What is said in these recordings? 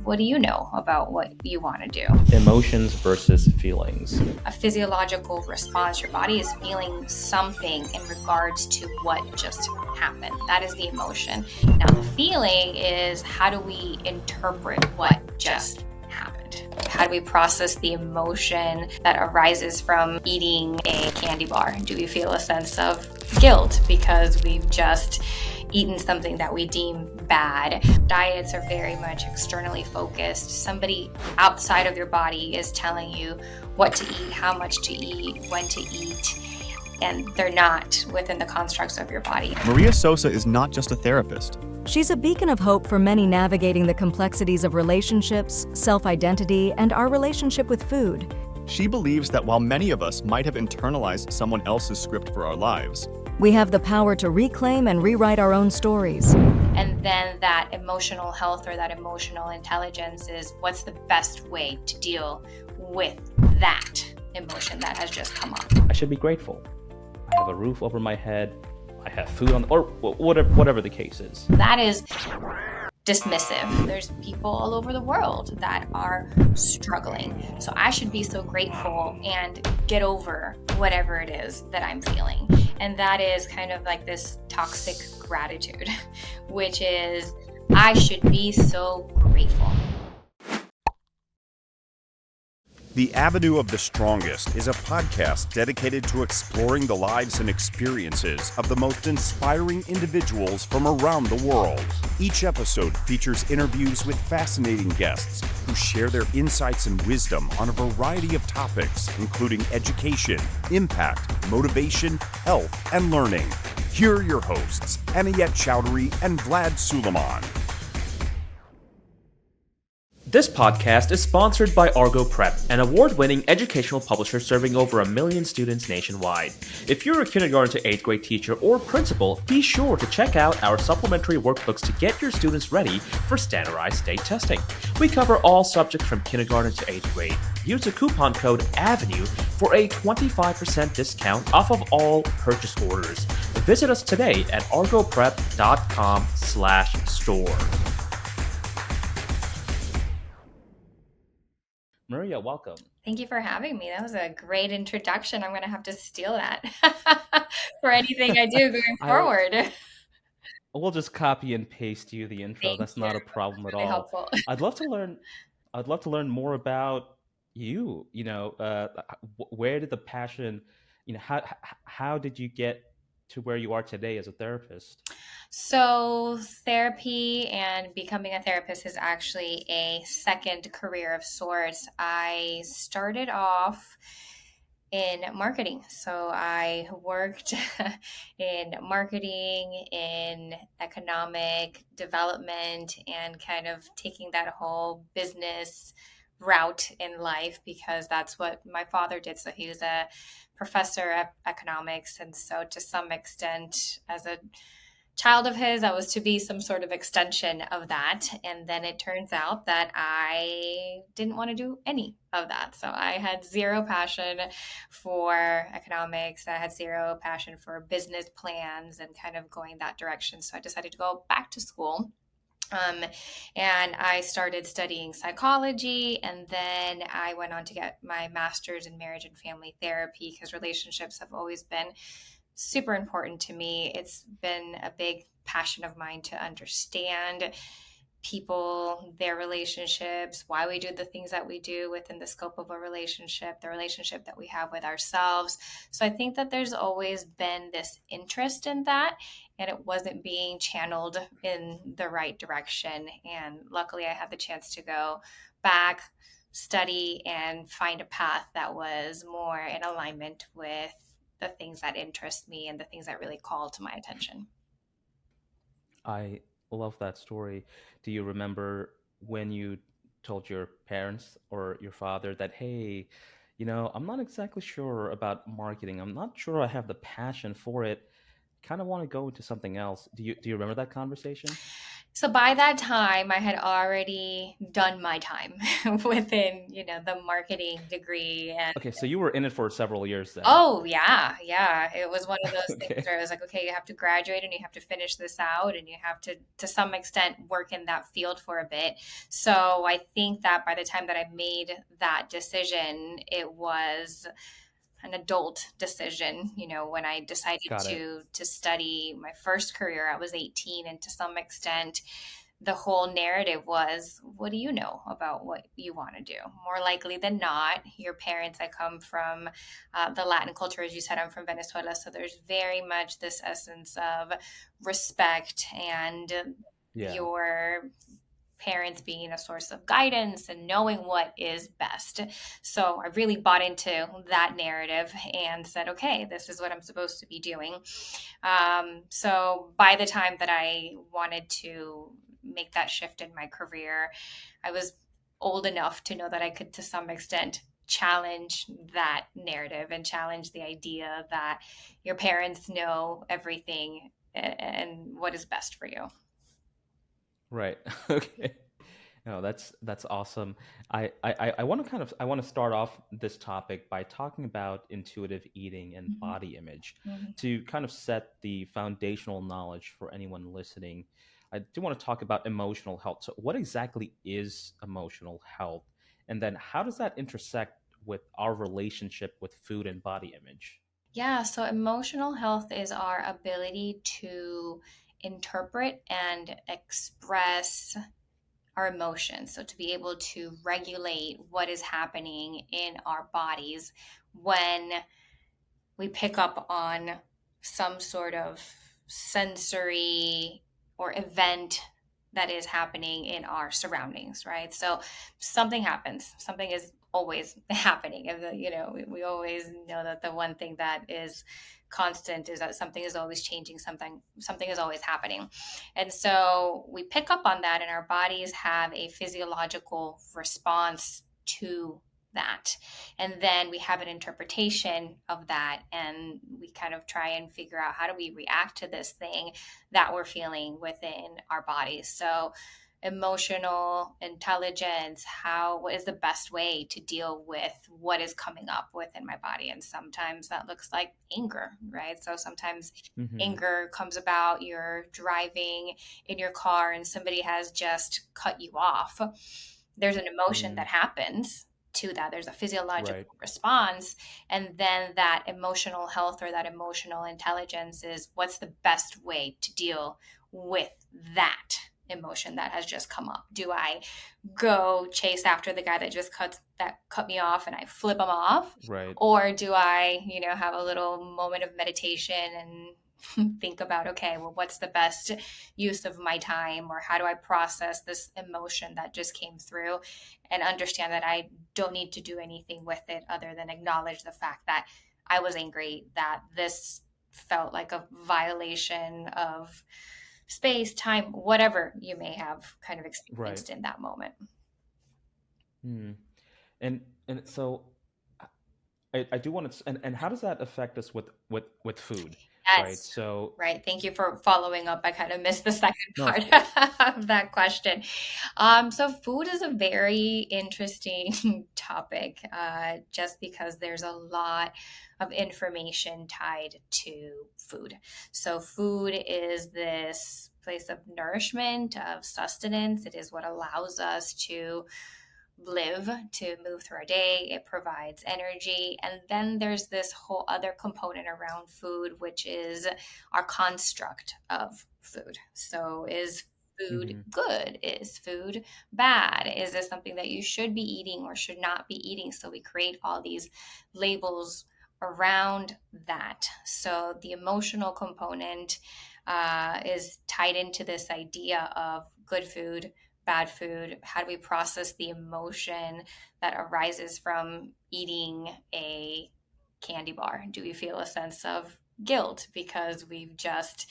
What do you know about what you want to do? Emotions versus feelings. A physiological response. Your body is feeling something in regards to what just happened. That is the emotion. Now, the feeling is how do we interpret what just happened? How do we process the emotion that arises from eating a candy bar? Do we feel a sense of guilt because we've just eaten something that we deem bad? Diets are very much externally focused. Somebody outside of your body is telling you what to eat, how much to eat, when to eat, and they're not within the constructs of your body. Maria Sosa is not just a therapist. She's a beacon of hope for many navigating the complexities of relationships, self-identity, and our relationship with food. She believes that while many of us might have internalized someone else's script for our lives, we have the power to reclaim and rewrite our own stories. And then that emotional health or that emotional intelligence is what's the best way to deal with that emotion that has just come up. I should be grateful. I have a roof over my head. I have food on, or whatever the case is. That is dismissive. There's people all over the world that are struggling. So I should be so grateful and get over whatever it is that I'm feeling. And that is kind of like this toxic gratitude, which is I should be so grateful. The Avenue of the Strongest is a podcast dedicated to exploring the lives and experiences of the most inspiring individuals from around the world. Each episode features interviews with fascinating guests who share their insights and wisdom on a variety of topics, including education, impact, motivation, health, and learning. Here are your hosts, Anayet Chowdhury and Vlad Suleiman. This podcast is sponsored by ArgoPrep, an award-winning educational publisher serving over 1 million students nationwide. If you're a kindergarten to 8th grade teacher or principal, be sure to check out our supplementary workbooks to get your students ready for standardized state testing. We cover all subjects from kindergarten to 8th grade. Use the coupon code AVENUE for a 25% discount off of all purchase orders. Visit us today at argoprep.com/store. Maria, welcome. Thank you for having me. That was a great introduction. I'm going to have to steal that for anything I do going forward. We'll just copy and paste you the intro. Thank That's you. not a problem at Really all. helpful. I'd love to learn more about you. Where did the passion, how did you get to where you are today as a therapist? So therapy and becoming a therapist is actually a second career of sorts. I started off in marketing. So I worked in marketing, in economic development, and kind of taking that whole business route in life because that's what my father did. So he was a professor of economics. And so to some extent, as a child of his, I was to be some sort of extension of that. And then it turns out that I didn't want to do any of that. So I had zero passion for economics. I had zero passion for business plans and kind of going that direction. So I decided to go back to school. And I started studying psychology, and then I went on to get my master's in marriage and family therapy because relationships have always been super important to me. It's been a big passion of mine to understand people, their relationships, why we do the things that we do within the scope of a relationship, the relationship that we have with ourselves. So I think that there's always been this interest in that, and it wasn't being channeled in the right direction. And luckily I had the chance to go back, study, and find a path that was more in alignment with the things that interest me and the things that really call to my attention. I love that story. Do you remember when you told your parents or your father that, hey, I'm not exactly sure about marketing. I'm not sure I have the passion for it. Kind of want to go into something else. Do you remember that conversation? So by that time, I had already done my time within, the marketing degree. And Okay, so you were in it for several years then. oh, yeah, yeah. It was one of those things Okay. where I was like, okay, you have to graduate and you have to finish this out and you have to some extent, work in that field for a bit. So I think that by the time that I made that decision, it was an adult decision. When I decided Got it. to study my first career, I was 18, and to some extent, the whole narrative was, what do you know about what you want to do? More likely than not, your parents, I come from the Latin culture, as you said, I'm from Venezuela. So there's very much this essence of respect and Yeah. your parents being a source of guidance and knowing what is best. So I really bought into that narrative and said, okay, this is what I'm supposed to be doing. So by the time that I wanted to make that shift in my career, I was old enough to know that I could, to some extent, challenge that narrative and challenge the idea that your parents know everything and what is best for you. Right. Okay. No, that's awesome. I want to I want to start off this topic by talking about intuitive eating and Mhm. body image Mhm. to kind of set the foundational knowledge for anyone listening. I do want to talk about emotional health. So, what exactly is emotional health, and then how does that intersect with our relationship with food and body image? Yeah, so emotional health is our ability to interpret and express our emotions. So, to be able to regulate what is happening in our bodies when we pick up on some sort of sensory or event that is happening in our surroundings, right? So something happens, something is always happening. And we always know that the one thing that is constant is that something is always changing, something is always happening. And so we pick up on that, and our bodies have a physiological response to that. And then we have an interpretation of that, and we kind of try and figure out, how do we react to this thing that we're feeling within our bodies. So emotional intelligence, what is the best way to deal with what is coming up within my body. And sometimes that looks like anger, right? So sometimes Hmm. anger comes about, you're driving in your car and somebody has just cut you off. There's an emotion that Mm, happens to that. There's a physiological right. response. And then that emotional health or that emotional intelligence is, what's the best way to deal with that emotion that has just come up? Do I go chase after the guy that cut me off and I flip him off? Right. Or do I, have a little moment of meditation and think about, okay, well, what's the best use of my time, or how do I process this emotion that just came through and understand that I don't need to do anything with it other than acknowledge the fact that I was angry, that this felt like a violation of space, time, whatever you may have kind of Right. experienced in that moment. Mm. And so I do want to, and how does that affect us with food, right? Yes. So Right. Thank you for following up. I kind of missed the second no, of part course, of that question. So food is a very interesting topic, just because there's a lot of information tied to food. So food is this place of nourishment, of sustenance. It is what allows us to live, to move through our day. It provides energy. And then there's this whole other component around food, which is our construct of food. So, is food hmm, good? Is food bad? Is this something that you should be eating or should not be eating? So, we create all these labels around that. So, the emotional component is tied into this idea of good food, bad food. How do we process the emotion that arises from eating a candy bar? Do we feel a sense of guilt because we've just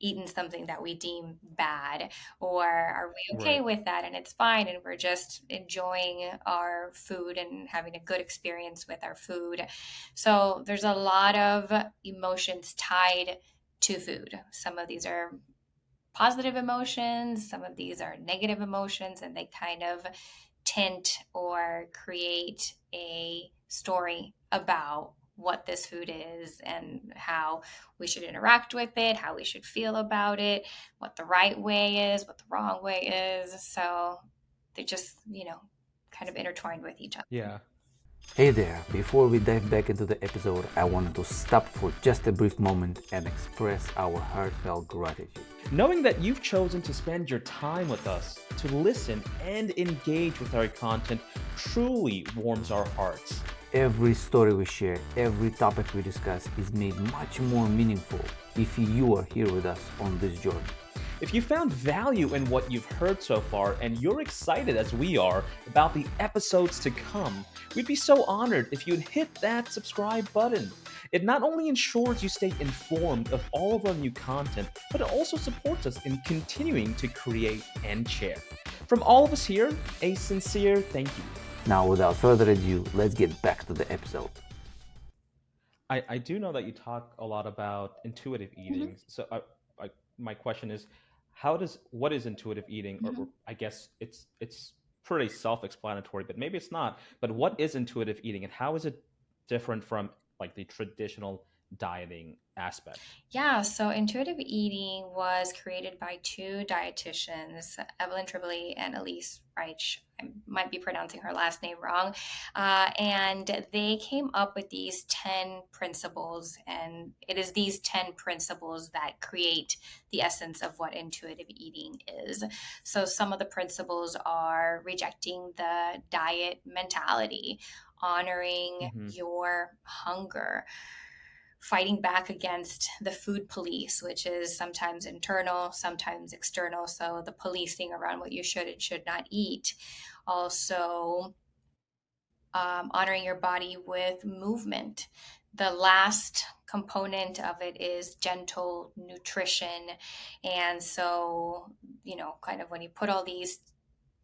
eaten something that we deem bad? Or are we okay right, with that and it's fine and we're just enjoying our food and having a good experience with our food? So there's a lot of emotions tied to food. Some of these are positive emotions, some of these are negative emotions, and they kind of tint or create a story about what this food is and how we should interact with it, how we should feel about it, what the right way is, what the wrong way is. So they just, kind of intertwined with each other. Yeah. Hey there, before we dive back into the episode, I wanted to stop for just a brief moment and express our heartfelt gratitude. Knowing that you've chosen to spend your time with us, to listen and engage with our content truly warms our hearts. Every story we share, every topic we discuss is made much more meaningful if you are here with us on this journey. If you found value in what you've heard so far and you're excited as we are about the episodes to come, we'd be so honored if you'd hit that subscribe button. It not only ensures you stay informed of all of our new content, but it also supports us in continuing to create and share. From all of us here, a sincere thank you. Now, without further ado, let's get back to the episode. I do know that you talk a lot about intuitive eating. So my question is, what is intuitive eating? Or I guess it's pretty self-explanatory, but maybe it's not. But what is intuitive eating, and how is it different from like the traditional dieting aspect? Yeah, so intuitive eating was created by two dietitians, Evelyn Tribole and Elise Reich. I might be pronouncing her last name wrong. And they came up with these 10 principles, and it is these 10 principles that create the essence of what intuitive eating is. So some of the principles are rejecting the diet mentality, honoring your hunger, fighting back against the food police, which is sometimes internal, sometimes external. So the policing around what you should and should not eat. Also, honoring your body with movement. The last component of it is gentle nutrition. And so, kind of when you put all these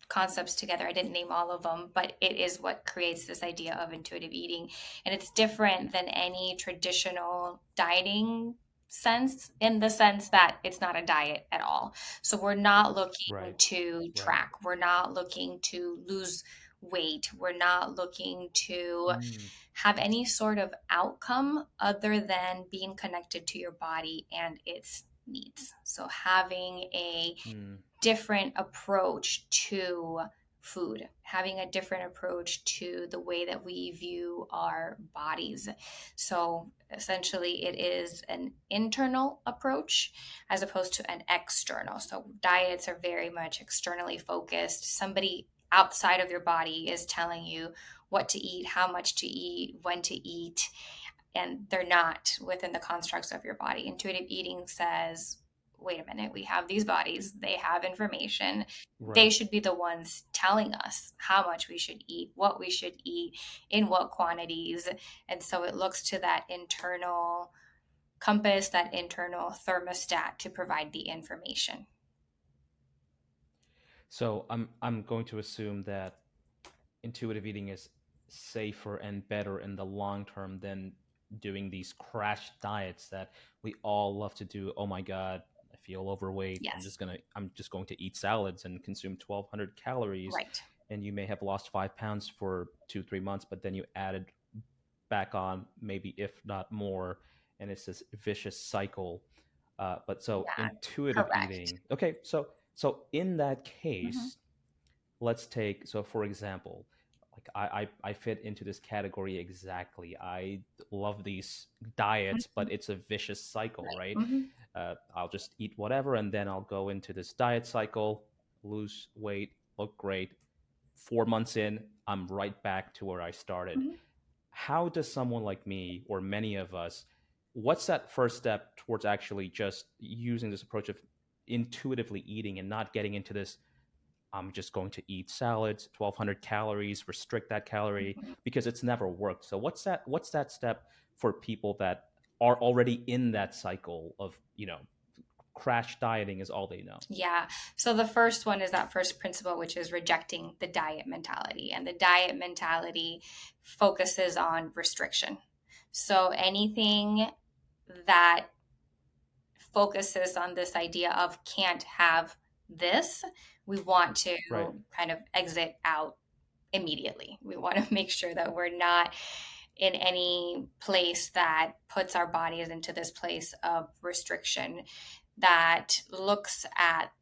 concepts together, I didn't name all of them, but it is what creates this idea of intuitive eating. And it's different than any traditional dieting sense, in the sense that it's not a diet at all. So we're not looking Right. to Right. track, we're not looking to lose weight, we're not looking to have any sort of outcome other than being connected to your body and its needs. So having a different approach to food, having a different approach to the way that we view our bodies. So essentially, it is an internal approach as opposed to an external. So diets are very much externally focused. Somebody outside of your body is telling you what to eat, how much to eat, when to eat, and they're not within the constructs of your body. Intuitive eating says, wait a minute, we have these bodies, they have information. They Right. should be the ones telling us how much we should eat, what we should eat, in what quantities. And so it looks to that internal compass, that internal thermostat to provide the information. So I'm going to assume that intuitive eating is safer and better in the long term than doing these crash diets that we all love to do. Oh my god, I feel overweight. Yes. I'm just going to eat salads and consume 1,200 calories, Right. and you may have lost 5 pounds for 2-3 months, but then you added back on maybe if not more, and it's this vicious cycle. But so Yeah. intuitive Correct. eating. Okay, so in that Mhm. case, let's take, so for example, like I fit into this category exactly. I love these diets, but Mhm. it's a vicious cycle, Right. right? Mhm. I'll just eat whatever, and then I'll go into this diet cycle, lose weight, look great. 4 months in, I'm right back to where I started. Mhm. How does someone like me, or many of us, what's that first step towards actually just using this approach of intuitively eating and not getting into this, I'm just going to eat salads, 1,200 calories, restrict that calorie, Mhm. because it's never worked. So what's that step for people that are already in that cycle of, crash dieting is all they know? Yeah. So the first one is that first principle, which is rejecting the diet mentality. And the diet mentality focuses on restriction. So anything that focuses on this idea of can't have this, we want to Right. kind of exit out immediately. We want to make sure that we're not in any place that puts our bodies into this place of restriction, that looks at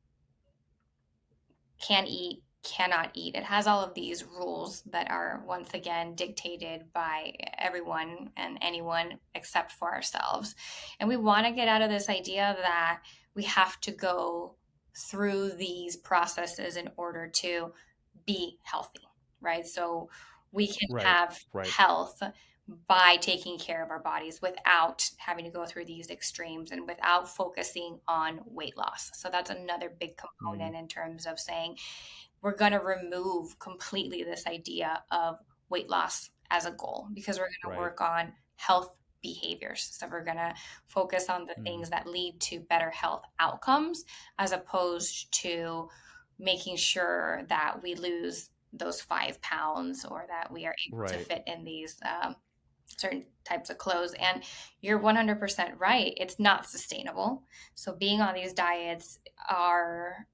can eat, cannot eat. It has all of these rules that are once again dictated by everyone and anyone except for ourselves. And we want to get out of this idea that we have to go through these processes in order to be healthy, right? So we can Right. have Right. health by taking care of our bodies without having to go through these extremes and without focusing on weight loss. So that's another big Mm, component in terms of saying we're going to remove completely this idea of weight loss as a goal, because we're going to right. work on health behaviors. So we're going to focus on the Mm, things that lead to better health outcomes as opposed to making sure that we lose those 5 pounds or that we are able to right. fit in these certain types of clothes. And you're 100% right. It's not sustainable. So being on these diets are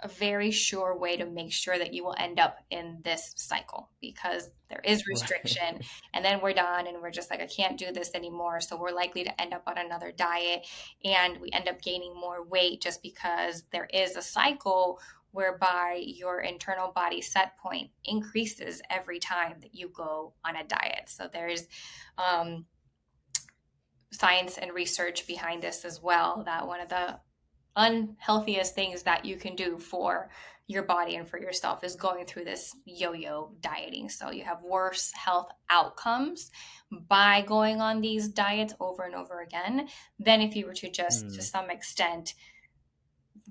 a very sure way to make sure that you will end up in this cycle, because there is Right. restriction and then we're done and we're just like, I can't do this anymore. So we're likely to end up on another diet and we end up gaining more weight just because there is a cycle whereby your internal body set point increases every time that you go on a diet. So there's um, science and research behind this as well, that one of the unhealthiest things that you can do for your body and for yourself is going through this yo-yo dieting. So you have worse health outcomes by going on these diets over and over again than if you were to just to Mm, some extent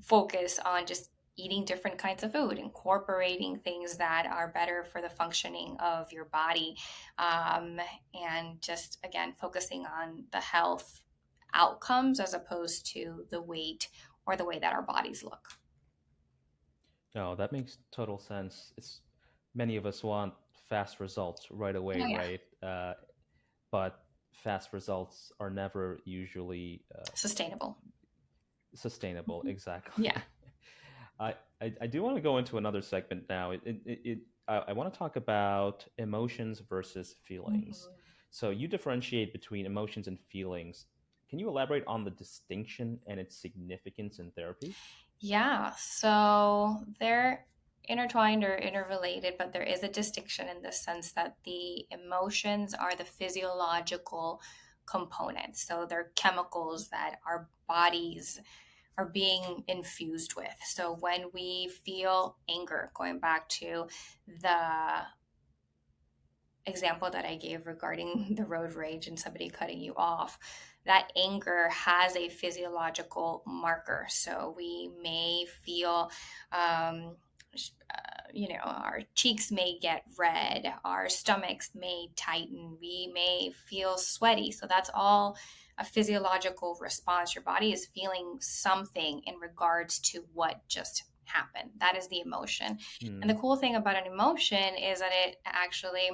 focus on just eating different kinds of food, incorporating things that are better for the functioning of your body, and just again focusing on the health outcomes as opposed to the weight or the way that our bodies look. no, that makes total sense. It's many of us want fast results right away, Oh yeah, right? But fast results are never usually sustainable. sustainable. Mhm. Exactly. Yeah. I do want to go into another segment now. I want to talk about emotions versus feelings. Mhm. So you differentiate between emotions and feelings. Can you elaborate on the distinction and its significance in therapy? Yeah, so they're intertwined or interrelated, but there is a distinction in the sense that the emotions are the physiological components. So they're chemicals that our bodies are being infused with. So when we feel anger, going back to the example that I gave regarding the road rage and somebody cutting you off, that anger has a physiological marker. So we may feel, um, our cheeks may get red, our stomachs may tighten, we may feel sweaty. So that's all a physiological response. Your body is feeling something in regards to what just happened. That is the emotion. And the Hmm. cool thing about an emotion is that it actually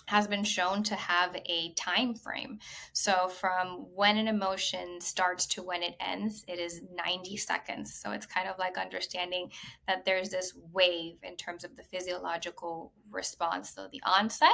has been shown to have a time frame. So from when an emotion starts to when it ends, it is 90 seconds. So it's kind of like understanding that there's this wave in terms of the physiological response. So the onset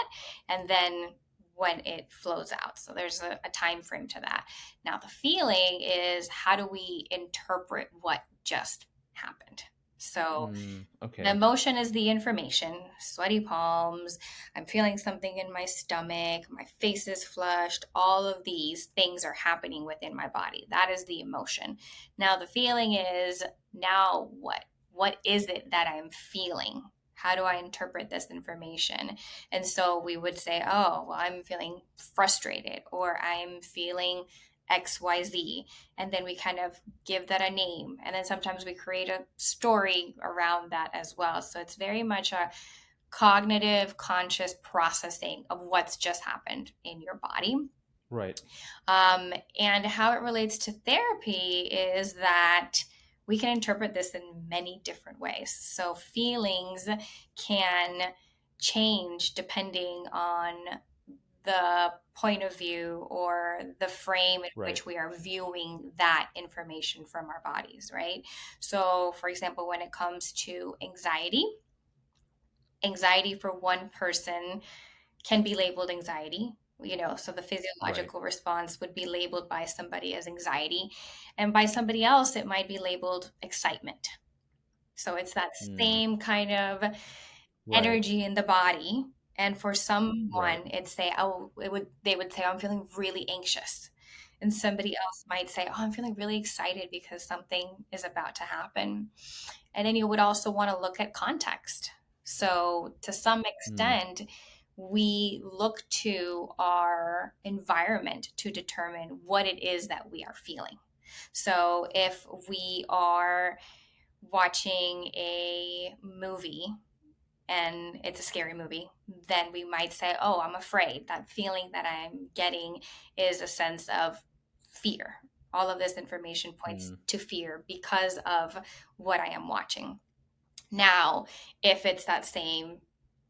and then when it flows out. So there's a time frame to that. Now the feeling is how do we interpret what just happened? So Hmm. the Okay. emotion is the information, sweaty palms, I'm feeling something in my stomach, my face is flushed. All of these things are happening within my body. That is the emotion. Now, the feeling is now what? What is it that I'm feeling? How do I interpret this information? And so we would say, oh, well, I'm feeling frustrated or I'm feeling XYZ. And then we kind of give that a name. And then sometimes we create a story around that as well. So it's very much a cognitive, conscious processing of what's just happened in your body. Right. And how it relates to therapy is that we can interpret this in many different ways. So feelings can change depending on the point of view or the frame in Right. which we are viewing that information from our bodies, right? So, for example, when it comes to anxiety for one person can be labeled anxiety. So the Right. physiological response would be labeled by somebody as anxiety, and by somebody else, it might be labeled excitement. So it's that Mm. same kind of Right. energy in the body. And for Right. someone, they would say, oh, I'm feeling really anxious. And somebody else might say, oh, I'm feeling really excited because something is about to happen. And then you would also want to look at context. So, to some Mm. extent, we look to our environment to determine what it is that we are feeling. So, if we are watching a movie and it's a scary movie, then we might say, oh, I'm afraid. That feeling that I'm getting is a sense of fear. All of this information points Mm. to fear because of what I am watching. Now, if it's that same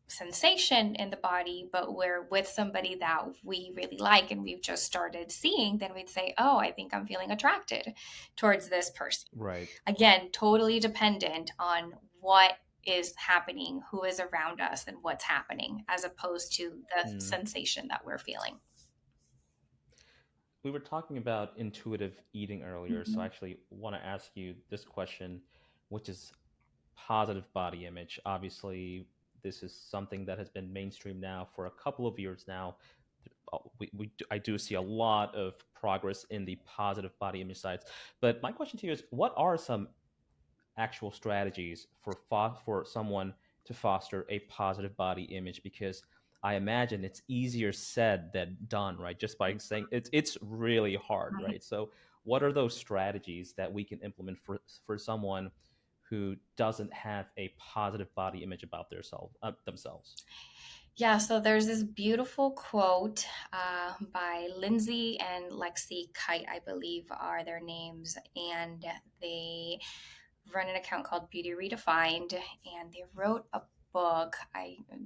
sensation in the body, but we're with somebody that we really like and we've just started seeing, then we'd say, oh, I think I'm feeling attracted towards this person. Right. Again, totally dependent on what is happening, who is around us, and what's happening, as opposed to the Mm. sensation that we're feeling. We were talking about intuitive eating earlier, so I Mhm. actually want to ask you this question, which is positive body image. Obviously, this is something that has been mainstream now for a couple of years now. I do see a lot of progress in the positive body image sites. But my question to you is, what are some actual strategies for someone to foster a positive body image? Because I imagine it's easier said than done, right? Just by saying it's really hard, Right. right? So what are those strategies that we can implement for someone who doesn't have a positive body image about themselves? Yeah, so there's this beautiful quote by Lindsay and Lexi Kite, I believe are their names, and they run an account called Beauty Redefined, and they wrote a book.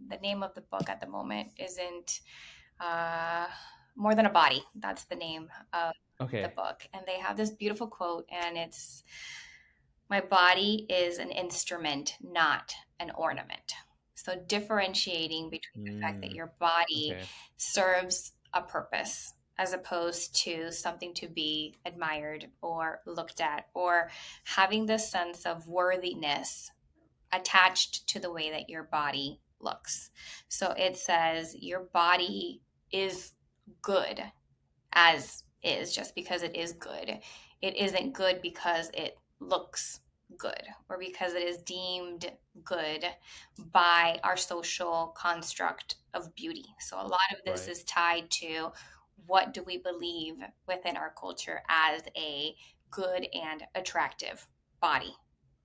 The name of the book at the moment isn't uh, More Than a Body. That's the name of the Okay. book, and they have this beautiful quote, and it's, "My body is an instrument, not an ornament." So differentiating between the fact that Mm, your body okay. serves a purpose as opposed to something to be admired or looked at, or having this sense of worthiness attached to the way that your body looks. So it says your body is good as is just because it is good. It isn't good because it looks good or because it is deemed good by our social construct of beauty. So a lot of this Right. is tied to what do we believe within our culture as a good and attractive body,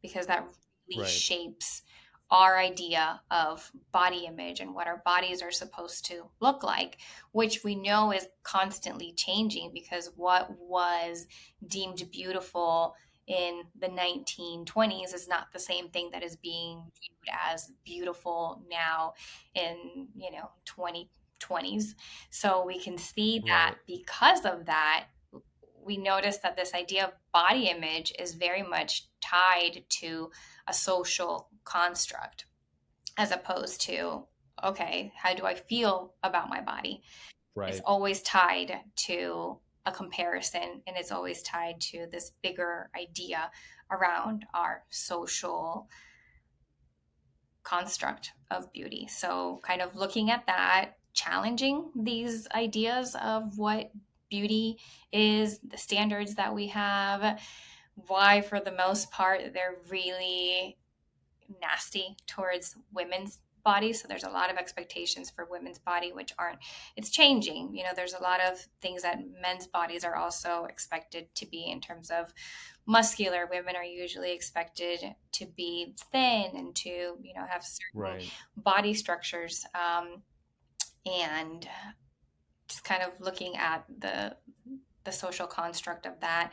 because that really Right. shapes our idea of body image and what our bodies are supposed to look like, which we know is constantly changing, because what was deemed beautiful in the 1920s is not the same thing that is being viewed as beautiful now in 2020s. So we can see that Right. because of that, we notice that this idea of body image is very much tied to a social construct, as opposed to, okay, how do I feel about my body? It's Right. always tied to a comparison, and it's always tied to this bigger idea around our social construct of beauty. So, kind of looking at that, challenging these ideas of what beauty is, the standards that we have, why, for the most part, they're really nasty towards women's bodies. So there's a lot of expectations for women's body, which aren't, it's changing. There's a lot of things that men's bodies are also expected to be in terms of muscular. Women are usually expected to be thin and to, have certain Right. body structures. And just kind of looking at the social construct of that,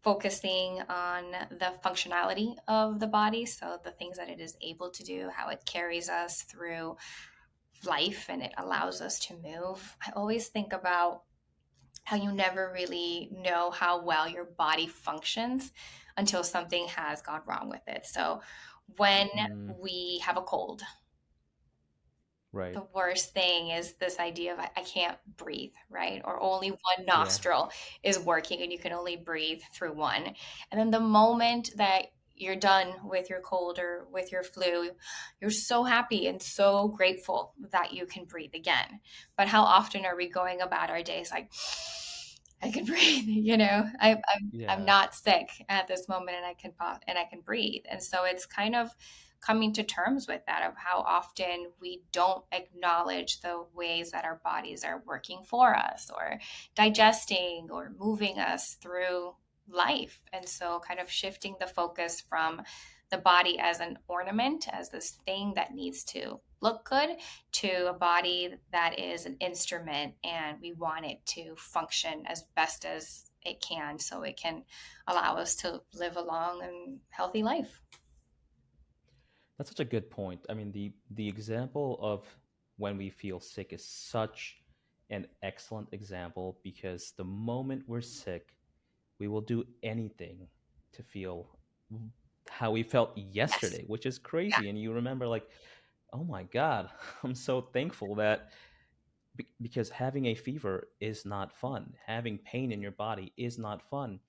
focusing on the functionality of the body, so the things that it is able to do, how it carries us through life and it allows us to move, I always think about how you never really know how well your body functions until something has gone wrong with it. So when Mm, we have a cold, right. the worst thing is this idea of I can't breathe, right? Or only one Yeah. nostril is working and you can only breathe through one. And then the moment that you're done with your cold or with your flu, you're so happy and so grateful that you can breathe again. But how often are we going about our days like, I can breathe, I'm Yeah. not sick at this moment and I can breathe. And so it's kind of coming to terms with that of how often we don't acknowledge the ways that our bodies are working for us or digesting or moving us through life. And so kind of shifting the focus from the body as an ornament, as this thing that needs to look good, to a body that is an instrument and we want it to function as best as it can so it can allow us to live a long and healthy life. That's such a good point. I mean, the example of when we feel sick is such an excellent example because the moment we're sick, we will do anything to feel how we felt Yes. yesterday, which is Yeah. crazy. And you remember, like, oh my God, I'm so thankful that because having a fever is not fun. Having pain in your body is not fun.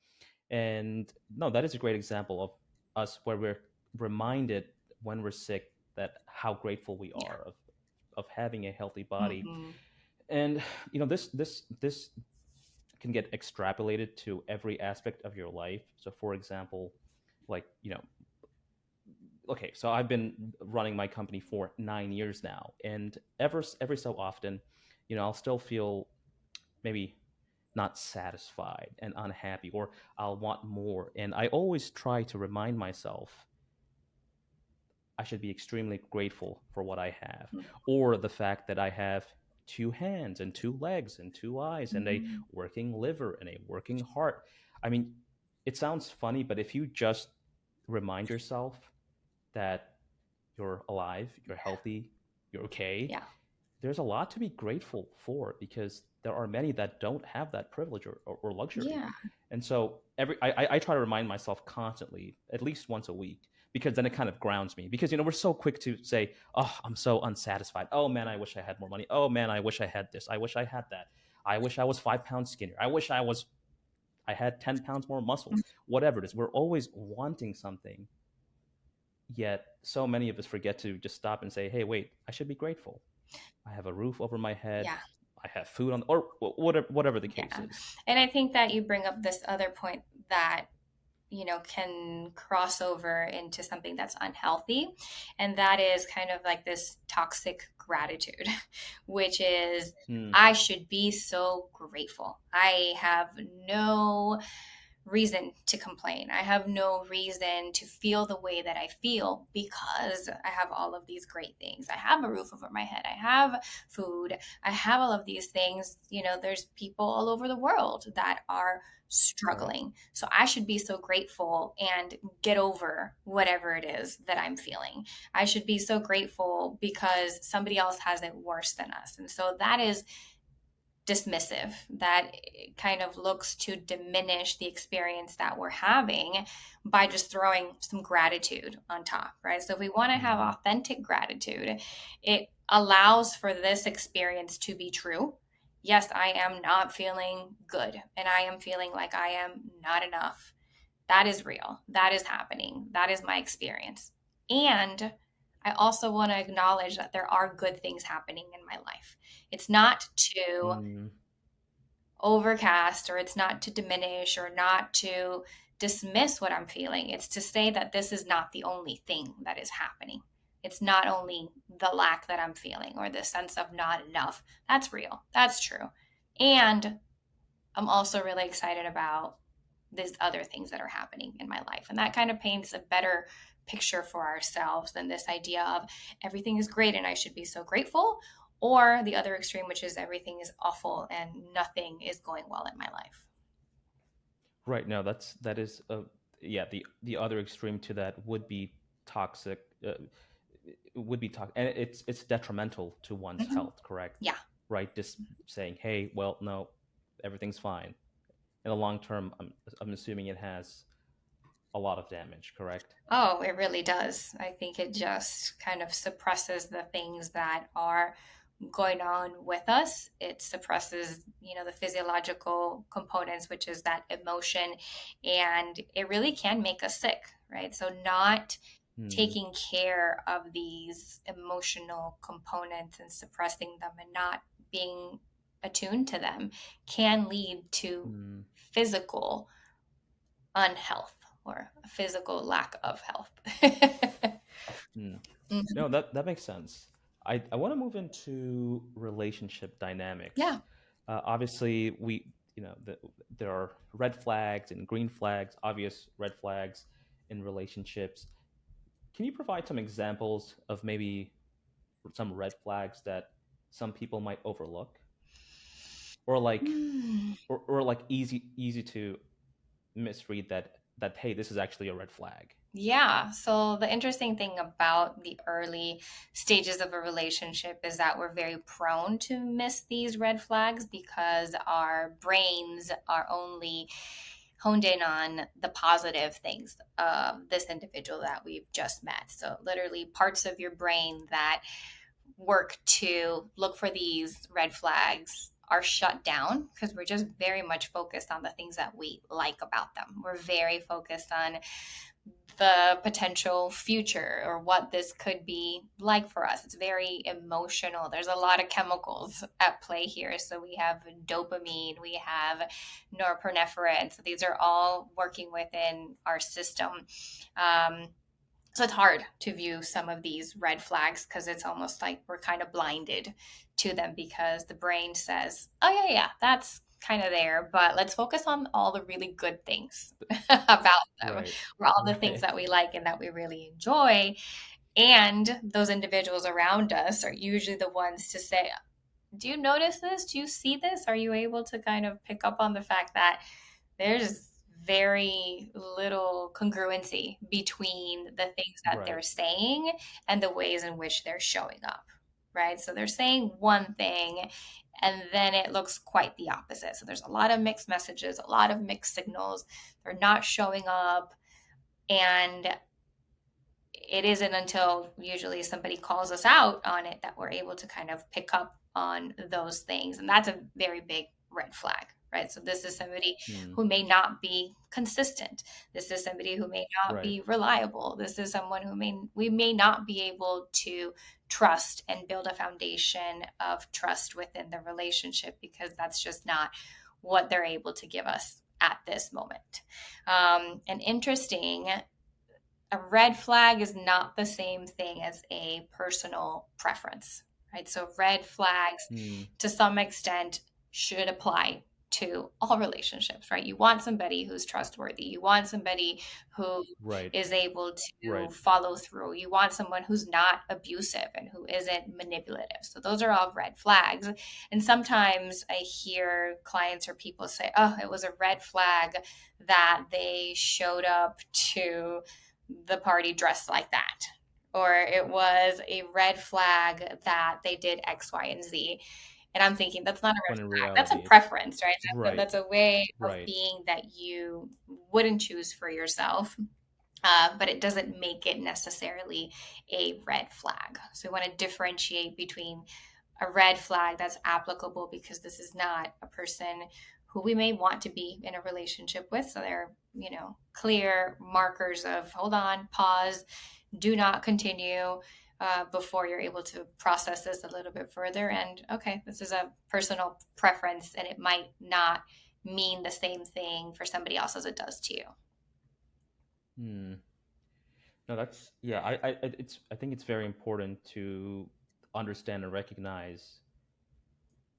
And no, that is a great example of us where we're reminded when we're sick that how grateful we Yeah. are of having a healthy body. Hmm. And this can get extrapolated to every aspect of your life. So for example, like, okay, so I've been running my company for 9 years now, and every so often, I'll still feel maybe not satisfied and unhappy, or I'll want more. And I always try to remind myself I should be extremely grateful for what I have, or the fact that I have two hands and two legs and two eyes and a Hmm. working liver and a working heart. I mean, it sounds funny, but if you just remind yourself that you're alive, you're healthy, you're okay, Yeah. there's a lot to be grateful for because there are many that don't have that privilege or luxury. Yeah. And so I try to remind myself constantly, at least once a week, because then it kind of grounds me. Because we're so quick to say, "Oh, I'm so unsatisfied. Oh man, I wish I had more money. Oh man, I wish I had this. I wish I had that. I wish I was 5 pounds skinnier. I wish I had 10 pounds more muscle. Whatever it is, we're always wanting something. Yet so many of us forget to just stop and say, "Hey, wait, I should be grateful. I have a roof over my head. Yeah. I have food on, or whatever the case Yeah. is." And I think that you bring up this other point that can cross over into something that's unhealthy. And that is kind of like this toxic gratitude, which is, Hmm. I should be so grateful. I have no reason to complain. I have no reason to feel the way that I feel because I have all of these great things. I have a roof over my head. I have food. I have all of these things. There's people all over the world that are Right. struggling. So I should be so grateful and get over whatever it is that I'm feeling. I should be so grateful because somebody else has it worse than us. And so that is dismissive, that kind of looks to diminish the experience that we're having by just throwing some gratitude on top, right? So if we want to have Hmm. authentic gratitude, it allows for this experience to be true. Yes, I am not feeling good and I am feeling like I am not enough. That is real. That is happening. That is my experience. And I also want to acknowledge that there are good things happening in my life. It's not to Hmm. overcast, or it's not to diminish or not to dismiss what I'm feeling. It's to say that this is not the only thing that is happening. It's not only the lack that I'm feeling or the sense of not enough. That's real. That's true. And I'm also really excited about these other things that are happening in my life. And that kind of paints a better picture for ourselves than this idea of everything is great and I should be so grateful, or the other extreme, which is everything is awful and nothing is going well in my life. Right. No, that is yeah. The other extreme to that would be toxic. would be talking, and it's detrimental to one's Mhm. health, correct? Yeah. Right? Just saying, hey, well, no, everything's fine. In the long term, I'm assuming it has a lot of damage, correct? Oh, it really does. I think it just kind of suppresses the things that are going on with us. It suppresses, the physiological components, which is that emotion, and it really can make us sick, right? So not Hmm. taking care of these emotional components and suppressing them and not being attuned to them can lead to Hmm. physical unhealth or a physical lack of health. Hmm. Mhm. No, that makes sense. I want to move into relationship dynamics. Yeah. Obviously, there are red flags and green flags, obvious red flags in relationships. Can you provide some examples of maybe some red flags that some people might overlook, or Hmm. like easy to misread that hey, this is actually a red flag? Yeah. So the interesting thing about the early stages of a relationship is that we're very prone to miss these red flags because our brains are only honed in on the positive things of this individual that we've just met. So literally parts of your brain that work to look for these red flags are shut down because we're just very much focused on the things that we like about them. We're very focused on the potential future or what this could be like for us. It's very emotional. There's a lot of chemicals at play here. So we have dopamine, we have norepinephrine. So these are all working within our system. Um, so it's hard to view some of these red flags because it's almost like we're kind of blinded to them because the brain says, oh, yeah, yeah, that's kind of there, but let's focus on all the really good things about them, Right. or all the things Right. that we like and that we really enjoy. And those individuals around us are usually the ones to say, do you notice this? Do you see this? Are you able to kind of pick up on the fact that there's very little congruency between the things that they're Right. saying and the ways in which they're showing up, right? So they're saying one thing and then it looks quite the opposite. So there's a lot of mixed messages, a lot of mixed signals. They're not showing up. And it isn't until usually somebody calls us out on it that we're able to kind of pick up on those things. And that's a very big red flag, right? So this is somebody Hmm. who may not be consistent. This is somebody who may not Right. be reliable. This is someone who we may not be able to trust and build a foundation of trust within the relationship because that's just not what they're able to give us at this moment. And interesting, a red flag is not the same thing as a personal preference, right? So red flags Hmm. to some extent should apply to all relationships, right? You want somebody who's trustworthy. You want somebody who Right. is able to Right. follow through. You want someone who's not abusive and who isn't manipulative. So those are all red flags. And sometimes I hear clients or people say, oh, it was a red flag that they showed up to the party dressed like that. Or it was a red flag that they did X, Y, and Z. And I'm thinking that's not a red When in flag. That's a reality, preference, right? right. That's a way of Right. being that you wouldn't choose for yourself. But it doesn't make it necessarily a red flag. So we want to differentiate between a red flag that's applicable because this is not a person who we may want to be in a relationship with. So there are, clear markers of hold on, pause, do not continue before you're able to process this a little bit further. And okay, this is a personal preference and it might not mean the same thing for somebody else as it does to you. Hmm. No, that's yeah. I think it's very important to understand and recognize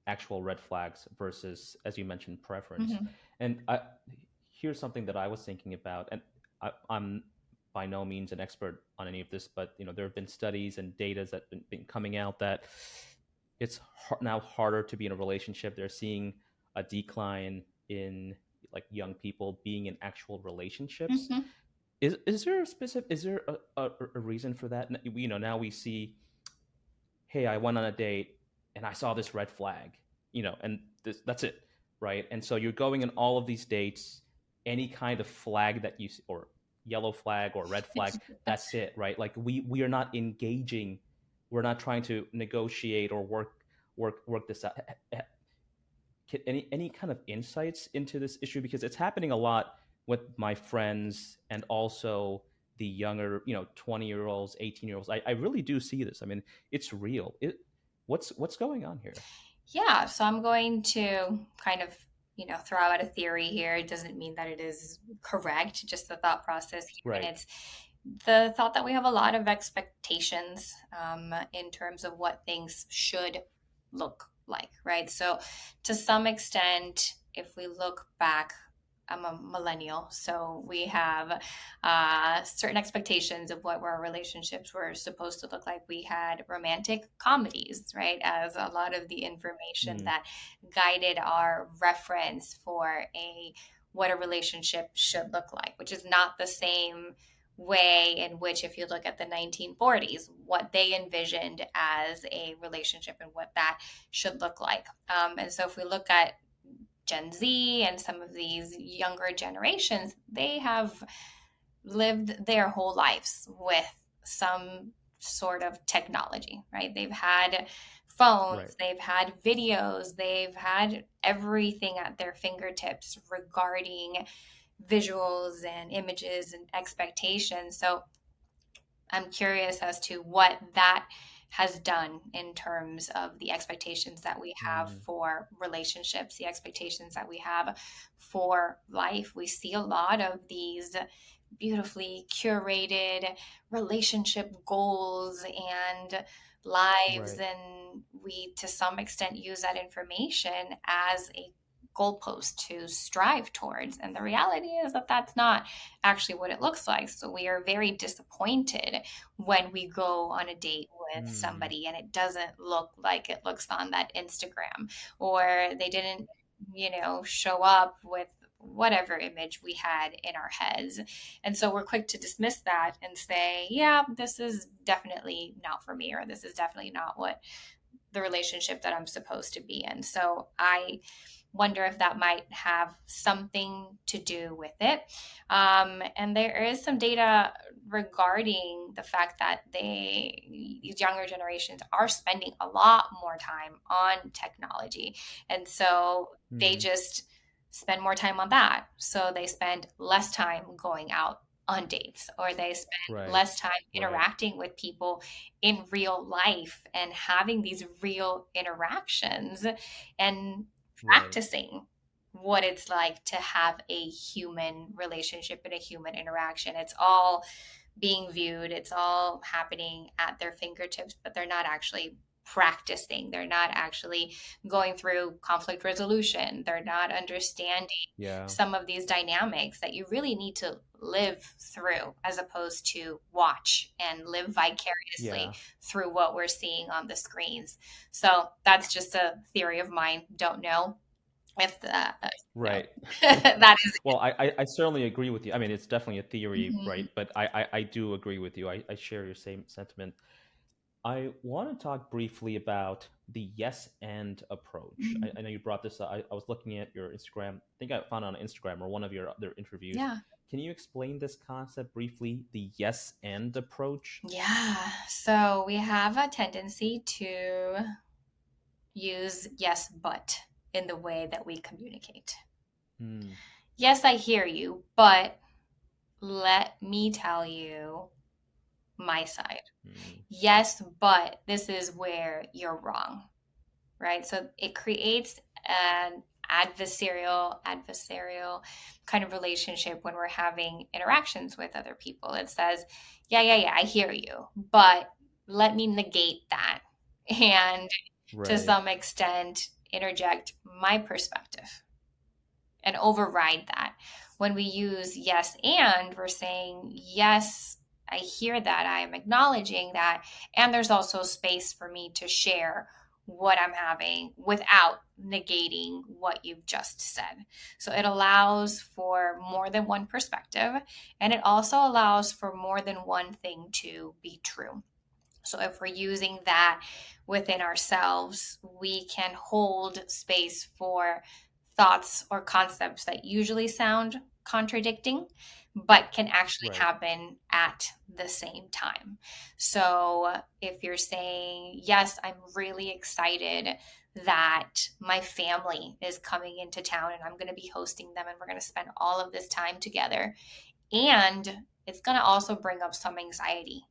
actual red flags versus, as you mentioned, preference. Mm-hmm. And here's something that I was thinking about, and I'm by no means an expert on any of this, but there have been studies and data that have been coming out that it's now harder to be in a relationship. They're seeing a decline in like young people being in actual relationships. Mm-hmm. Is there a specific, is there a reason for that? Now we see, hey, I went on a date and I saw this red flag, and that's it, right? And so you're going on all of these dates, any kind of flag that you see, or yellow flag or red flag, that's it, right? Like we are not engaging, we're not trying to negotiate or work this out. Any kind of insights into this issue, because it's happening a lot with my friends and also the younger 20-year-olds, 18-year-olds. I really do see this. I mean, it's real. What's going on here? Yeah, so I'm going to kind of, throw out a theory here. It doesn't mean that it is correct, just the thought process here. And Right. it's the thought that we have a lot of expectations in terms of what things should look like, right? So to some extent, if we look back, I'm a millennial, so we have certain expectations of what our relationships were supposed to look like. We had romantic comedies, right, as a lot of the information Mm, that guided our reference for what a relationship should look like, which is not the same way in which, if you look at the 1940s, what they envisioned as a relationship and what that should look like. And so if we look at Gen Z and some of these younger generations, they have lived their whole lives with some sort of technology, right? They've had right. phones, they've had videos, they've had everything at their fingertips regarding visuals and images and expectations. So I'm curious as to what that has done in terms of the expectations that we have Mm, for relationships, the expectations that we have for life. We see a lot of these beautifully curated relationship goals and lives, right. and we to some extent use that information as a goalpost to strive towards, and the reality is that that's not actually what it looks like. So we are very disappointed when we go on a date with Mm, somebody and it doesn't look like it looks on that Instagram, or they didn't show up with whatever image we had in our heads. And so we're quick to dismiss that and say, yeah, this is definitely not for me, or this is definitely not what the relationship that I'm supposed to be in. So I wonder if that might have something to do with it. And there is some data regarding the fact that these younger generations are spending a lot more time on technology. And so they mm, just spend more time on that. So they spend less time going out on dates, or they spend right. less time Right. interacting with people in real life and having these real interactions and Right. practicing what it's like to have a human relationship and a human interaction. It's all being viewed, it's all happening at their fingertips, but they're not actually practicing. They're not actually going through conflict resolution. They're not understanding Yeah. some of these dynamics that you really need to live through as opposed to watch and live vicariously Yeah. through what we're seeing on the screens. So that's just a theory of mine. Don't know if Right. that is Well, I certainly agree with you. I mean, it's definitely a theory, right? Mhm. But I do agree with you. I share your same sentiment. I want to talk briefly about the yes and approach. I Mhm. know you brought this up. I was looking at your Instagram. I think I found it on Instagram or one of your other interviews. Yeah. Can you explain this concept briefly, the yes and approach? Yeah. So we have a tendency to use yes, but in the way that we communicate. Hmm. Yes, I hear you, but let me tell you my side. Hmm. Yes, but this is where you're wrong, right? So it creates an adversarial kind of relationship when we're having interactions with other people. It says, yeah, I hear you, but let me negate that and to Right. some extent interject my perspective and override that. When we use yes and, we're saying, yes, I hear that, I am acknowledging that, and there's also space for me to share what I'm having without negating what you've just said. So it allows for more than one perspective, and it also allows for more than one thing to be true. So if we're using that within ourselves, we can hold space for thoughts or concepts that usually sound contradicting, but can actually Right. happen at the same time. So if you're saying, yes, I'm really excited that my family is coming into town and I'm going to be hosting them and we're going to spend all of this time together. And it's going to also bring up some anxiety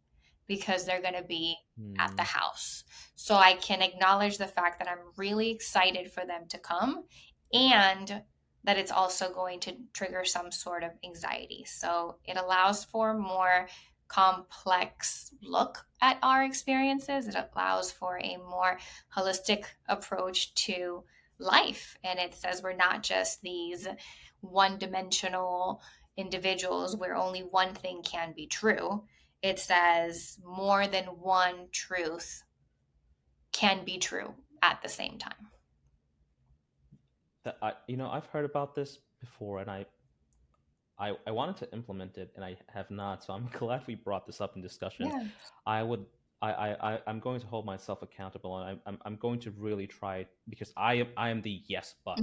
because they're going to be at the Hmm. house. So I can acknowledge the fact that I'm really excited for them to come and that it's also going to trigger some sort of anxiety. So it allows for more complex look at our experiences. It allows for a more holistic approach to life. And it says we're not just these one dimensional individuals where only one thing can be true. It says more than one truth can be true at the same time. That I've heard about this before, and I wanted to implement it, and I have not. So I'm glad we brought this up in discussion. Yeah. I would. I'm going to hold myself accountable, and I'm going to really try it because I am the yes but,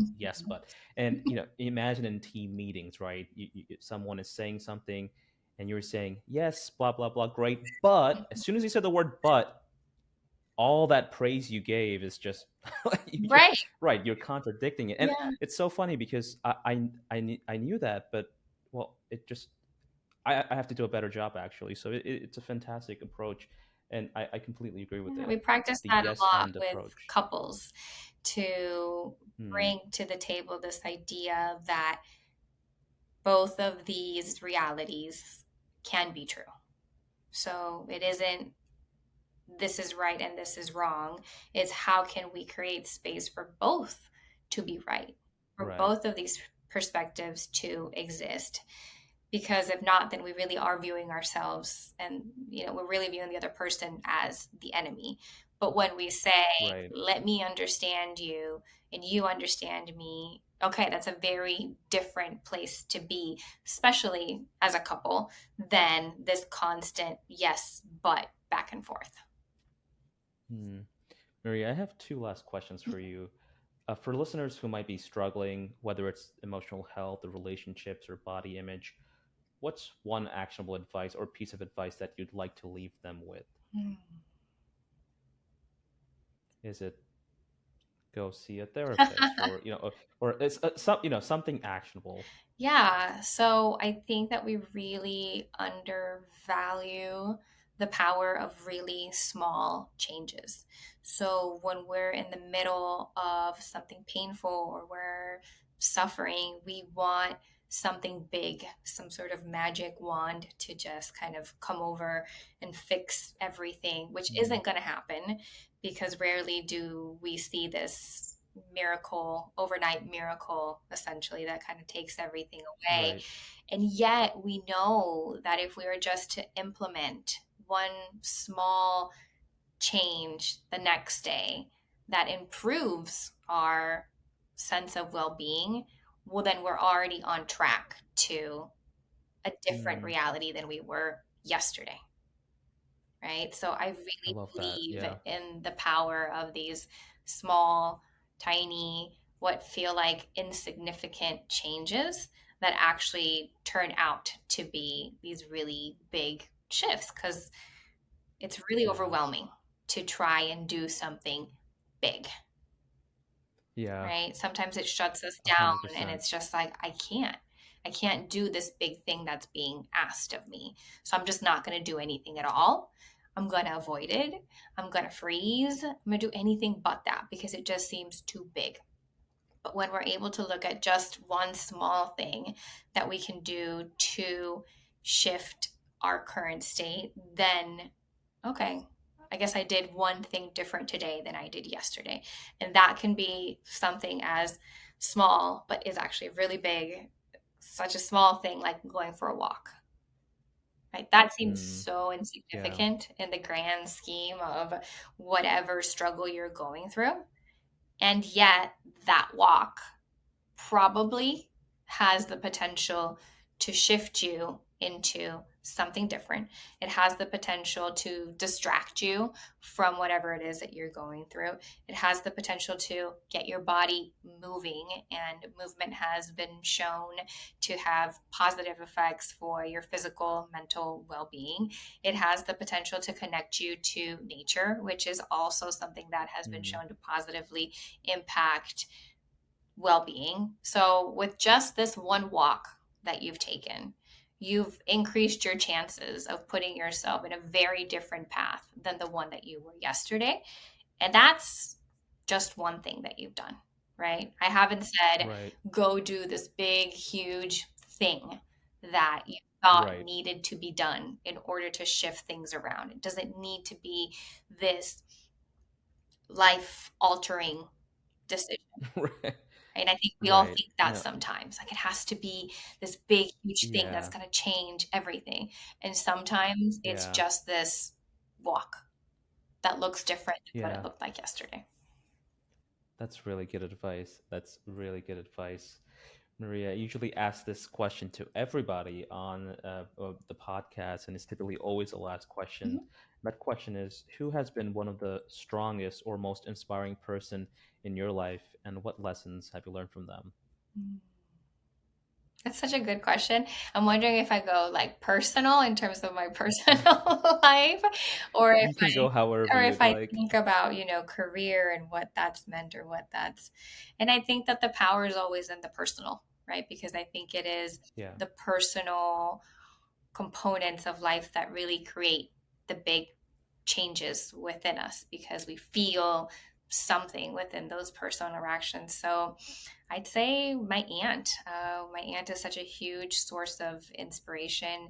and imagine in team meetings, right? Someone is saying something, and you're saying yes, blah blah blah, great, but as soon as you said the word but, all that praise you gave is just Right. right. You're contradicting it, and Yeah. it's so funny because I knew that, but well, it just I have to do a better job actually. So it's a fantastic approach, and I completely agree with Yeah, it. we practice The that a yes lot and with approach. couples to Hmm. bring to the table this idea that both of these realities can be true. So it isn't this is right and this is wrong. It's how can we create space for both to be right, for Right. both of these perspectives to exist. Because if not, then we really are viewing ourselves and we're really viewing the other person as the enemy. But when we say, Right. let me understand you and you understand me, okay, that's a very different place to be, especially as a couple, than this constant yes but back and forth. Hmm. Maria, I have two last questions for you. For listeners who might be struggling, whether it's emotional health or relationships or body image, what's one actionable advice or piece of advice that you'd like to leave them with? Mm. Is it go see a therapist, or or it's something actionable? Yeah, so I think that we really undervalue the power of really small changes. So when we're in the middle of something painful or we're suffering, we want something big, some sort of magic wand to just kind of come over and fix everything, which Hmm. isn't going to happen because rarely do we see this miracle, overnight miracle, essentially, that kind of takes everything away. Right. And yet, we know that if we were just to implement one small change the next day that improves our sense of well being, well, then we're already on track to a different Hmm. reality than we were yesterday. Right? So I I really love that. believe Yeah. in the power of these small, tiny, what feel like insignificant changes that actually turn out to be these really big shifts because it's really Yeah. overwhelming to try and do something big, Yeah. right? Sometimes it shuts us A down hundred and percent. it's just like, I can't. I can't do this big thing that's being asked of me. So I'm just not going to do anything at all. I'm going to avoid it. I'm going to freeze. I'm going to do anything but that because it just seems too big. But when we're able to look at just one small thing that we can do to shift our current state, then okay, I guess I did one thing different today than I did yesterday. And that can be something as small, but is actually really big, such a small thing like going for a walk, right? That seems Mm, so yeah. insignificant in the grand scheme of whatever struggle you're going through. And yet, that walk probably has the potential to shift you into something different. It has the potential to distract you from whatever it is that you're going through. It has the potential to get your body moving, and movement has been shown to have positive effects for your physical, mental well being. It has the potential to connect you to nature, which is also something that has been Mm, shown to positively impact well-being. So with just this one walk that you've taken, you've increased your chances of putting yourself in a very different path than the one that you were yesterday. And that's just one thing that you've done, right? I haven't said right. go do this big, huge thing that you thought Right. needed to be done in order to shift things around. It doesn't need to be this life altering decision. Right. And I think we all Right. think that No. sometimes. Like it has to be this big, huge thing that's Yeah. going to change everything. And sometimes it's Yeah. just this walk that looks different than what it Yeah. looked like yesterday. That's really good advice. That's really good advice. Maria, I usually ask this question to everybody on the podcast, and it's typically always the last question. Mhm. That question is, who has been one of the strongest or most inspiring person in your life, and what lessons have you learned from them? That's such a good question. I'm wondering if I go like personal in terms of my personal life, or if You can go however or you'd if I like. think about, career and what that's meant or what that's, and I think that the power is always in the personal, right? Because I think it is Yeah. the personal components of life that really create the big changes within us because we feel something within those personal interactions. So I'd say my aunt. My aunt is such a huge source of inspiration,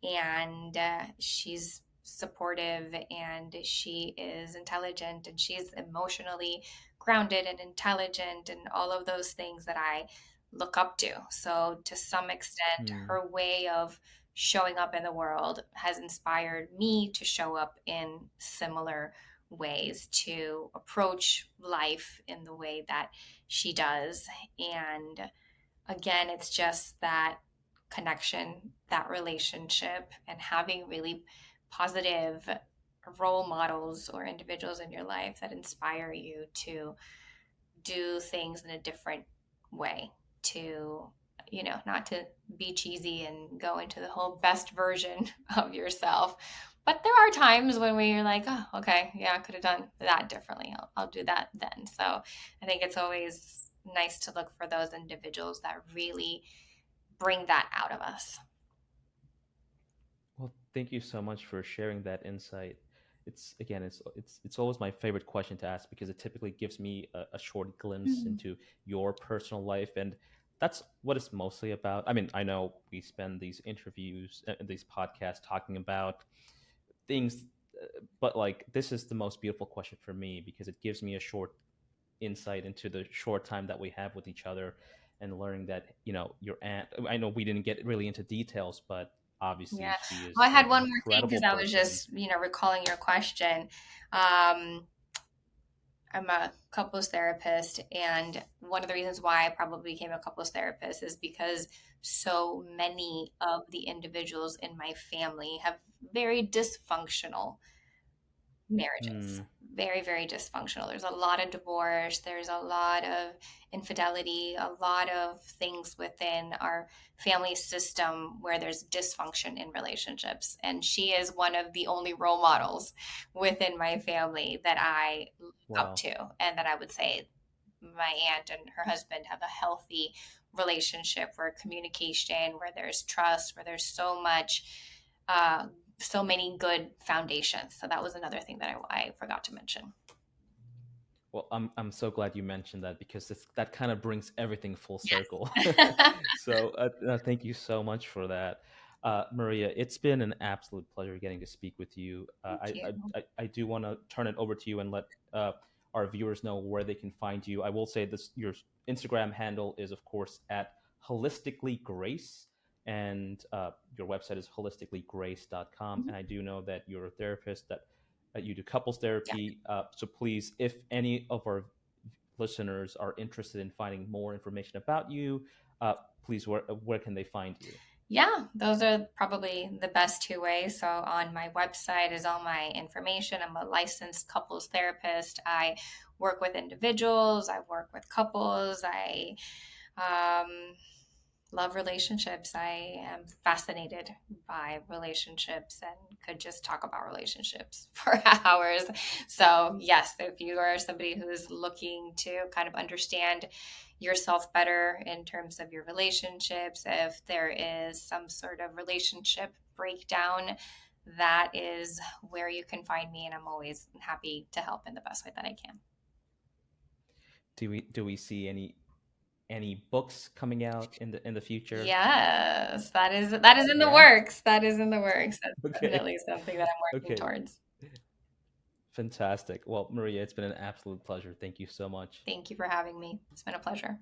and she's supportive, and she is intelligent, and she's emotionally grounded and intelligent, and all of those things that I look up to. So, to some extent, Hmm. her way of showing up in the world has inspired me to show up in similar ways, to approach life in the way that she does. And again, it's just that connection, that relationship, and having really positive role models or individuals in your life that inspire you to do things in a different way, to not to be cheesy and go into the whole best version of yourself, but there are times when you're like, oh, okay, yeah, I could have done that differently. I'll do that then. So I think it's always nice to look for those individuals that really bring that out of us. Well, thank you so much for sharing that insight. It's again, it's always my favorite question to ask because it typically gives me a short glimpse Mm. into your personal life, and that's what it's mostly about. I mean, I know we spend these interviews, these podcasts, talking about things, but like this is the most beautiful question for me because it gives me a short insight into the short time that we have with each other, and learning that your aunt. I know we didn't get really into details, but obviously Yeah. she Well, is I an had one more thing incredible because I was person. just, recalling your question. Um, I'm a couples therapist, and one of the reasons why I probably became a couples therapist is because so many of the individuals in my family have very dysfunctional marriages. Hmm. Very, very dysfunctional. There's a lot of divorce, there's a lot of infidelity, a lot of things within our family system where there's dysfunction in relationships. And she is one of the only role models within my family that I look up Wow. to, and that I would say my aunt and her husband have a healthy relationship where communication, where there's trust, where there's uh, so many good foundations. So that was another thing that I forgot to mention. Well, I'm so glad you mentioned that because that kind of brings everything full circle. Yes. So thank you so much for that, Maria. It's been an absolute pleasure getting to speak with you. Thank you. I do want to turn it over to you and let our viewers know where they can find you. I will say this: your Instagram handle is, of course, at holistically grace, and your website is holisticallygrace.com. And I do know that you're a therapist, that you do couples Yeah. therapy. So please, if any of our listeners are interested in finding more information about you, please, where can they find you? Yeah, those are probably the best two ways. So on my website is all my information. I'm a licensed couples therapist. I work with individuals, I work with couples, I um, love relationships. I am fascinated by relationships and could just talk about relationships for hours. So, yes, if you are somebody who's looking to kind of understand yourself better in terms of your relationships, if there is some sort of relationship breakdown, that is where you can find me. And I'm always happy to help in the best way that I can. Do we see any books coming out in the future? Yes, that is in the Yeah. works. That is in the works. That's Okay. definitely something that I'm working Okay. towards. Fantastic. Well, Maria, it's been an absolute pleasure. Thank you so much. Thank you for having me. It's been a pleasure.